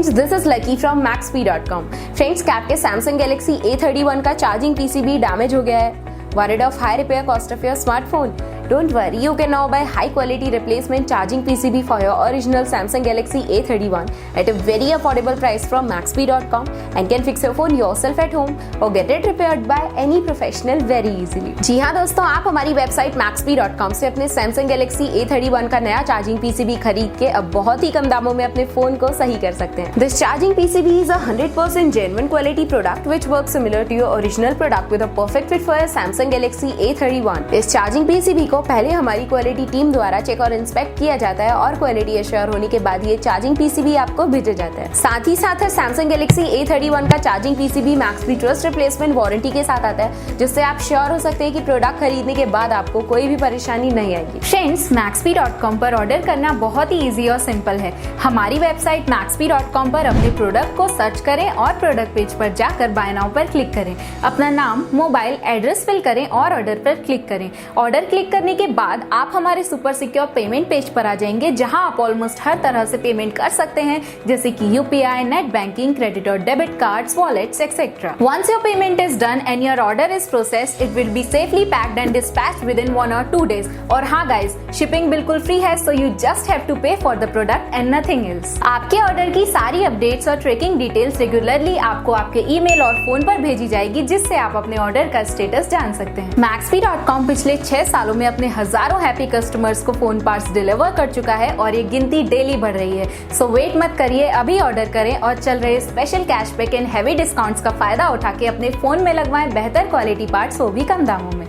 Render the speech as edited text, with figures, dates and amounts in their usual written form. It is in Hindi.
Friends, this is lucky from Maxbhi.com। Friends, क्या आपके Samsung Galaxy A31 का चार्जिंग PCB डैमेज हो गया है? Worried of high repair cost of your smartphone? Don't worry, you can now buy high quality replacement charging PCB for your original Samsung Galaxy A31 at a very affordable price from Maxbhi.com and can fix your phone yourself at home or get it repaired by any professional very easily। जी हाँ दोस्तों, आप हमारी वेबसाइट Maxbhi.com से अपने Samsung Galaxy A31 का नया चार्जिंग PCB खरीद के अब बहुत ही कम दामों में अपने फोन को सही कर सकते हैं। This charging PCB is a 100% genuine quality product which works similar to your original product with a perfect fit for your Samsung Galaxy A31। इस चार्जिंग PCB को पहले हमारी क्वालिटी टीम द्वारा चेक और इंस्पेक्ट किया जाता है और क्वालिटी एश्योर होने के बाद ये चार्जिंग PCB आपको भेजा जाता है। साथ ही साथ Samsung Galaxy A31 का charging PCB Maxbhi trust replacement warranty के साथ आता है, जिससे आप श्योर हो सकते हैं कि प्रोडक्ट खरीदने के बाद आपको कोई भी परेशानी नहीं आएगी। फ्रेंड्स, Maxbhi.com पर ऑर्डर करना बहुत ही इजी और सिंपल है। हमारी वेबसाइट Maxbhi.com पर अपने प्रोडक्ट को सर्च करें और प्रोडक्ट पेज पर जाकर बाय नाउ पर क्लिक करें। अपना नाम, मोबाइल, एड्रेस फिल करें और ऑर्डर पर क्लिक करें। ऑर्डर क्लिक करने के बाद आप हमारे सुपर सिक्योर पेमेंट पेज पर आ जाएंगे, जहां आप ऑलमोस्ट हर तरह से पेमेंट कर सकते हैं, जैसे कि UPI, नेट बैंकिंग, क्रेडिट और debit cards, wallets etcetera. Once your payment is done and your order is processed, it will be safely packed and dispatched within 1 or 2 days। और हाँ गाइस, शिपिंग बिल्कुल फ्री है, so you just have to pay for the product and nothing else। आपके ऑर्डर की सारी अपडेट्स और ट्रैकिंग डिटेल्स रेगुलरली आपको आपके ईमेल और फोन पर भेजी जाएगी, जिससे आप अपने ऑर्डर का स्टेटस जान सकते हैं। Maxbhi.com पिछले 6 सालों में अपने हजारों हैप्पी कस्टमर्स को फोन पार्ट्स डिलीवर कर चुका है और ये गिनती डेली बढ़ रही है। सो वेट मत करिए, अभी ऑर्डर करें और चल रहे special cashback and heavy discounts का फायदा उठा के अपने फोन में लगवाएं बेहतर क्वालिटी पार्ट्स, वो भी कम दामों में।